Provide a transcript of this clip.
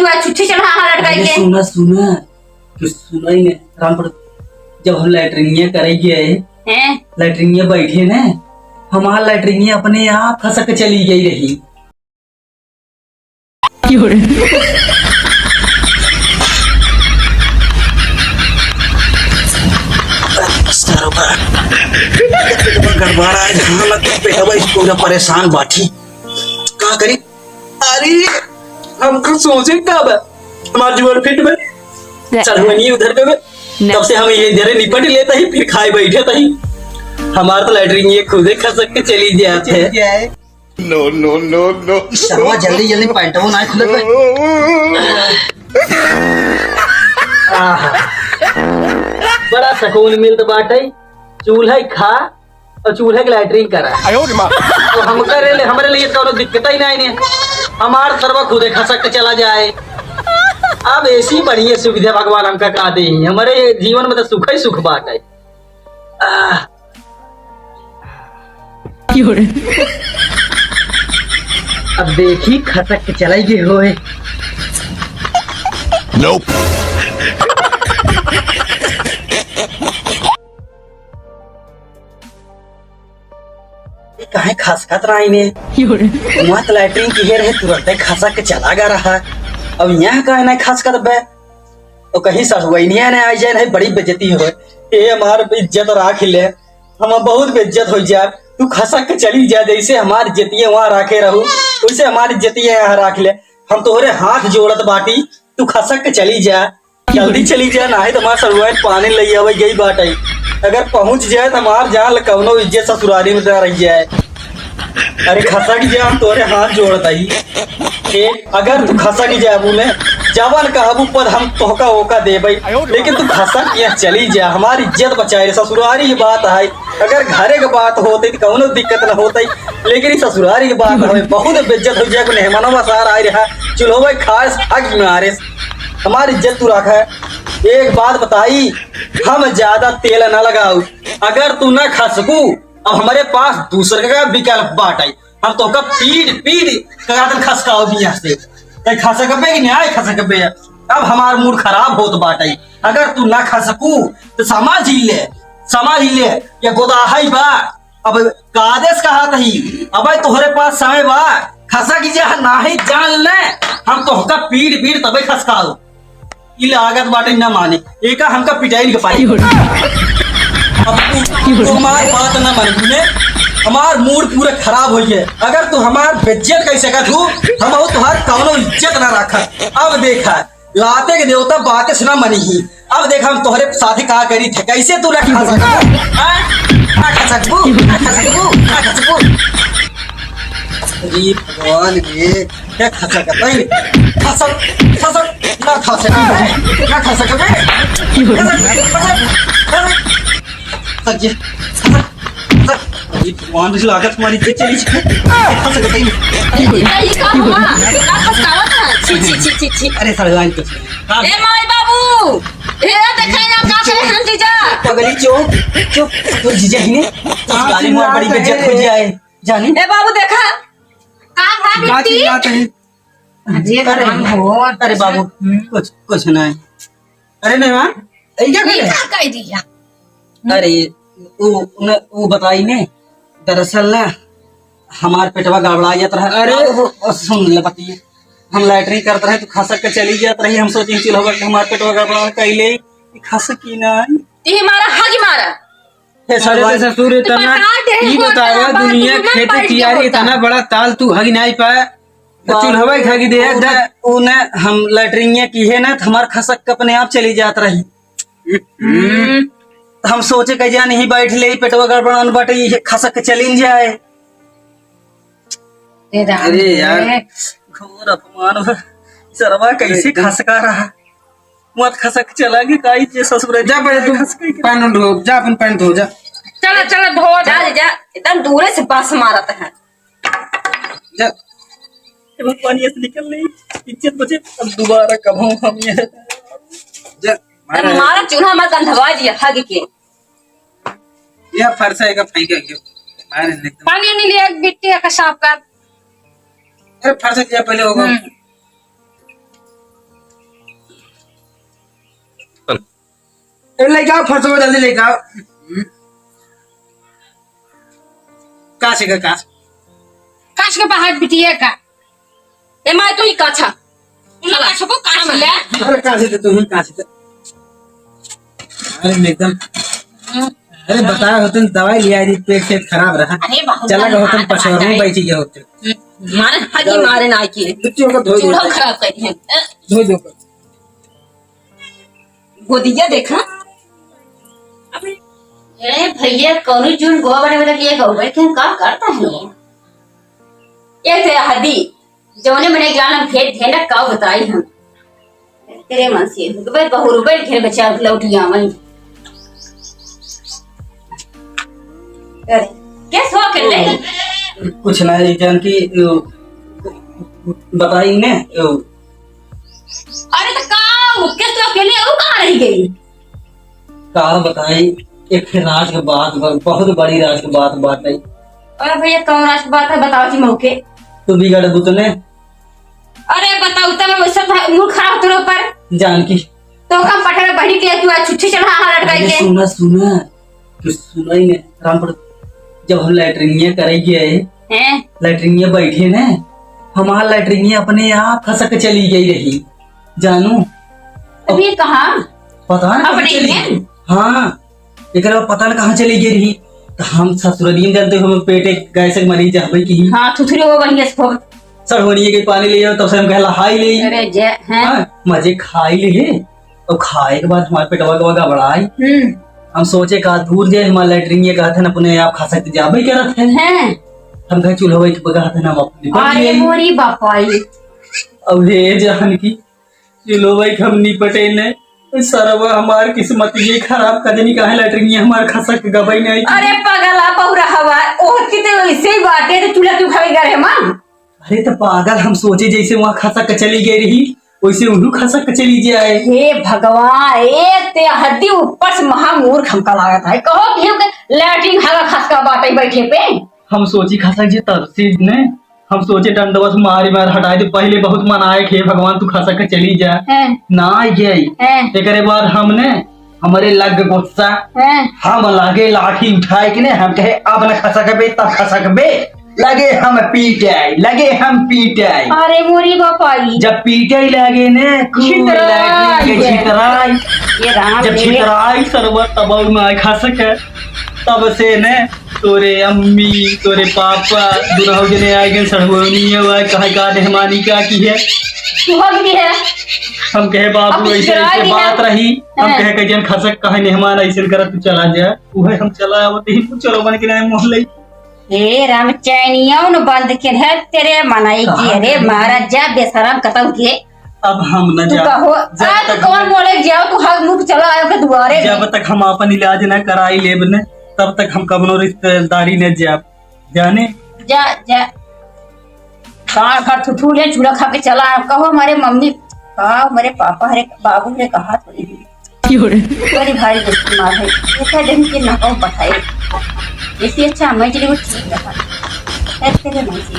हुआ छुट्टी चढ़ा हां लटकाई के सुना सुना कि सुना ही नहीं रामपुर जब हम लैट्रिनिया करे गए हैं लैट्रिनिया बैठे ना हमारा लैट्रिनिया अपने आप खसक चली गई रही गड़बड़ा है ध्यान लग बेटा इसको परेशान बाठी क्या करी अरे हमको सोचे कब हमारे जीवन फिट में चढ़वनी उधर पे तब से हम ये जरे निपट लेता ही फिर खाए बैठे था ही हमारा तो लैटरिन ये खुदे खसक के चली जाते है no no no no Sharma जल्दी जल्दी पैंटो ना खुले पे बड़ा सुकून मिलता बाटे चूल्हा खा और चूल्हे की लैटरिन करा तो हम करे हमारे लिए तो दिक्कत ही नहीं है हमार सर्व खुदे खसक के चला जाए अब ऐसी बढ़िया सुविधा भगवान हमका का दे हमारे जीवन में तो सुख ही सुख बात है अब देखी खसक के चलाई गए होए nope. काहे खसखत रहा इन्हें मत लैटरिन की है रहे तुरंत खसक के चला गा रहा अब यहाँ का नहीं खसखत बे तो कहीं ससुइनिया ने आ जाए नहीं बड़ी बेइज्जती हो ये हमार इज्जत राख ले हम बहुत बेइज्जत हो जाए तू खसक के चली जा जैसे हमारी इज्जतियां वहाँ राखे रहू वैसे हमारी इज्जतियां यहाँ राख ले हम तोहरे हाथ जोड़त बाटी तू खसक के चली जा जल्दी चली जा ना है तुम्हारा सरुआत पानी ले आवे यही बात है अगर पहुंच जाए तो हमार जान कवनो इज्जत ससुरारी में रह जाए अरे खसक जा हम तोरे हाथ जोड़ता ही अगर तू खसक जाए बोले जवान कहबू पद हम तोहका ओका दे भाई लेकिन तू खसक यहाँ चली जा हमारी इज्जत बचाए ससुरारी की बात है अगर घरे की बात होती तो कौनो दिक्कत न होती लेकिन ससुरारी की बात हमें बहुत बेइज्जत हो जाए मेहमानों सार आ रहा चलो भाई खास हक मारे हमारी इज्जत तू रखा है एक बात बताई हम ज्यादा तेल न लगाऊ अगर तू न खसकू अब हमारे पास दूसरे का विकल्प बाट आई हम तो पीट खसकाओ दिया से खसक पे न्याय खसक पे अब हमारा मूड खराब होत बाट आई अगर तू न खसकू तो समझ ही ले या गोदाही बा अब कादेश कहा तही अब तोहरे पास समय बा खसक जा नाही जान ले हम तो पीट तबे खसकाओ लागत बाटे न माने एक हमका पिटाई के पाई अब तुम्हारी बात न माने हमार मूड पूरा खराब हो गया अगर तू हमार बेइज्जत कैसे कर तू हम तुम्हार कौनो इज्जत न रखा अब देखा लाते के देवता बातें सुना मनी ही अब देखा हम तोहरे साथी कहा करी थे कैसे तू रखा भगवान ये क्या खसक ना खसक भगवान लागत हमारी चली अरे सरदार ए माई बाबू ए देखे ना का करे हम जीजा पगली चुप तो जीजा ही ने गाली मार बड़ी बेइज्जत हो जाए जानी ए बाबू देखा का बेटी अरे अरे हो अरे बाबू कुछ नहीं अरे नहीं मां क्या कह दिया अरे वो बताई ने दरअसल ना हमार पेटवा गड़बड़ा जाता रहा अरे सुन ले बतिए हम लैटरिन करते रहे तो खसक के चली जात रही हम सोची चल होगा कि हमार पेटवा गड़बड़ा कैले खसक की ना ये हमारा हग मारा हे सारे ससुर इतना ई बतावा दुनिया खेती कियारी इतना बड़ा ताल तू हग नहीं पाए चल हवा खागी दे उन्हें हम लैटरिन की है ना हमार खसक अपने आप चली जात रही हम सोचे कह जा नहीं बैठ ले पेटवा गड़बड़ान बाटे खसक चली जाए अरे यार घोर अपमान सरवा कैसे खसका रहा मत खसक चला गई काई जे ससुर जा पहले तू पैन धो जा अपन पैन धो जा चला धो जा एकदम दूर से बस मारत है जा पानी से निकल नहीं इज्जत बचे अब दोबारा कब हम ये जा हमारा चूल्हा मत गंधवा दिया हग के या फरसा का फेंका के मारे एकदम पानी नहीं लिया बिट्टी का साफ कर अरे फरसा क्या पहले होगा लेके आओ फरसो जल्दी लेके आओ। काश है काश काश के बाहर बिटिया का ए माय तो ही काछा चला सबको काछ ले अरे काश है तुम काश है। अरे एकदम अरे बताया हो तुम दवाई लिया थी पेट से खराब रहा। अरे बहुत चला गया हो तुम पशुओं में बैठी गए होते मारे हाजी मारे ना की बच्चों को धो चूल्हा दो खराब कर दिए धो दो। गोदिया देखा अरे भैया कौन जून गोवा बने वाला किया गौ भाई क्या काम करता है ये थे हदी जौने मने ज्ञान हम फेर थे ना का बताई हम तेरे मन से रुपए बहु रुपए घेर बचा लौटिया मन कैसे हो कर ले कुछ ना जान की बताई ने अरे तो का कैसे अकेले वो कहां रह गई का बताई एक फिर राज के बात बहुत बड़ी राज की बात है। अरे भैया कौन राष्ट्र बात है बताओ जी मौके तू बिगड़ बुतने अरे बताओ तब वैसे मूड खराब तेरे ऊपर जान की तो कम पटरे बड़ी के तू आज छुट्टी चढ़ा हां लड़काई के सुना सुना तू सुना ही ने रामपुर जब हम लैट्रिनिया करेंगे हैं लैट्रिनिया बैठे ने हमारा लैट्रिनिया अपने आप खसक चली गई रही जानू अभी कहां पता ना अपने चली में? हाँ एक पता ना कहाँ चली गई रही तो हम ससुराली में जानते हम पेटे गैस के मरीज जाबे की हां थुथुरी वो बढ़िया से हो सड़वनिए के पानी ले तब से हम कहला हाई ले अरे जय हैं मजे खाई ले और खाए के बाद हमारे पेटवा का गड़बड़ाई हम सोचे का दूर जाए हमारे लैट्रिन ये कहते ना अपने आप खा सकते जाबे क्या रहते हैं हम कहे चूल्हा के बगा थे ना अपनी अरे मोरी बापाई अब ले जान की चलो भाई हम निपटे ने सरवा हमार किस्मत ये खराब कदनी काहे लैट्रिन ये हमार खसक गबई नहीं अरे पगला पौरा हवा ओह किते ऐसे ही बात है तो चूल्हा क्यों खावे करे मां अरे तो पागल हम सोचे जैसे वहाँ खसक चली गई रही वैसे उन्हें खसक चली जाए। हे भगवान एक ते हड्डी ऊपर से महामूर्ख हमका लागत है कहो कि हम लैट्रिन हवा खसका बाटे बैठे पे हम सोची खसक जी तरसीद ने हम सोचे डंडवस मारी मार हटाए थे पहले बहुत मनाए खे भगवान तू खसक चली जा हैं ना गई हैं एक बाद हमने हमारे लग गुस्सा हैं हम लगे लाठी उठाए कि नहीं हम कहे अब न खसक बे तब खसक बे लगे हम पीटाई अरे मोरी बापाई जब पीटाई लगे ने छितराई ये राम जब छितराई सरबत तब में आए खसक तब से ने तोरे अम्मी तोरे पापा दुनों जने आए गए सड़वनी है कहे का मेहमानी का की है तू हो गई है हम कहे बाबू अब ऐसे छितराई ऐसे है। बात रही हम हैं। कहे जन खसक कहे मेहमान ऐसे कर तू चला जा वह हम चला आवते ही चलो बन के मोहल्ले हे राम चैनिया न बंद के है तेरे मनाई की अरे महाराज जा बेशरम कतम के अब हम न तू जा कहो जब आज तक कौन बोले जाओ तू हक मुख चला आयो के दुआरे जब तक हम अपन इलाज न कराई लेब ने तब तक हम कबनो रिश्तेदारी न जाब जाने जा जा कहाँ घर थुथुले चूड़ा खा के चला आयो कहो हमारे मम्मी कहा हमारे पापा हरे बाबू ने कहा बड़ी भारी दोस्ती मार है ये कह दिन के ना कहो पठाए इससे अच्छा मैं चली वो ठीक रहा तेरे मन से